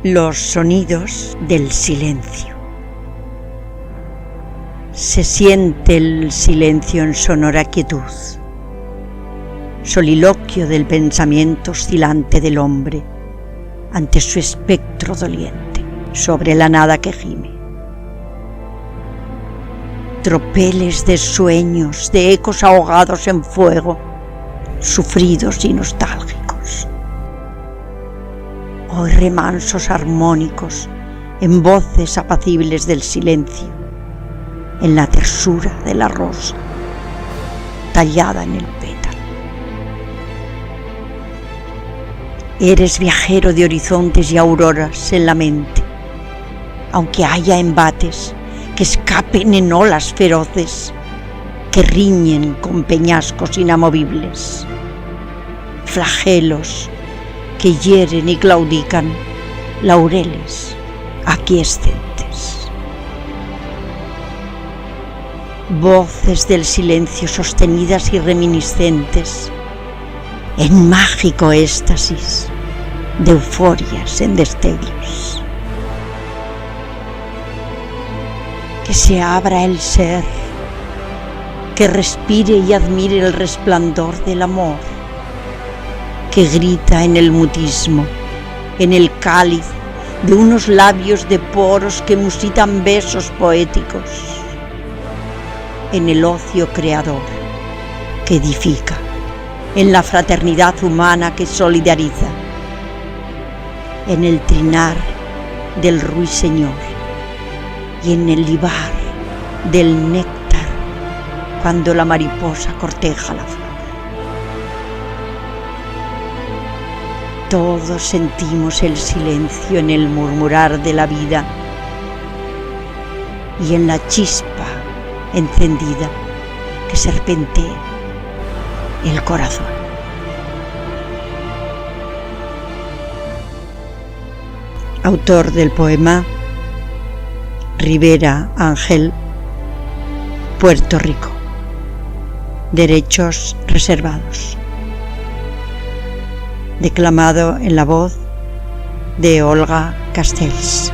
Los sonidos del silencio. Se siente el silencio en sonora quietud, soliloquio del pensamiento oscilante del hombre ante su espectro doliente sobre la nada que gime. Tropeles de sueños, de ecos ahogados en fuego, sufridos y nostálgicos. Hoy remansos armónicos en voces apacibles del silencio, en la tersura de la rosa tallada en el pétalo. Eres viajero de horizontes y auroras en la mente, aunque haya embates que escapen en olas feroces que riñen con peñascos inamovibles, flagelos que hieren y claudican, laureles aquiescentes. Voces del silencio sostenidas y reminiscentes, en mágico éxtasis de euforias en destellos. Que se abra el ser, que respire y admire el resplandor del amor, que grita en el mutismo, en el cáliz de unos labios de poros que musitan besos poéticos, en el ocio creador que edifica, en la fraternidad humana que solidariza, en el trinar del ruiseñor y en el libar del néctar cuando la mariposa corteja la flor. Todos sentimos el silencio en el murmurar de la vida y en la chispa encendida que serpentea el corazón. Autor del poema Rivera Ángel, Puerto Rico. Derechos reservados. Declamado en la voz de Olga Castells.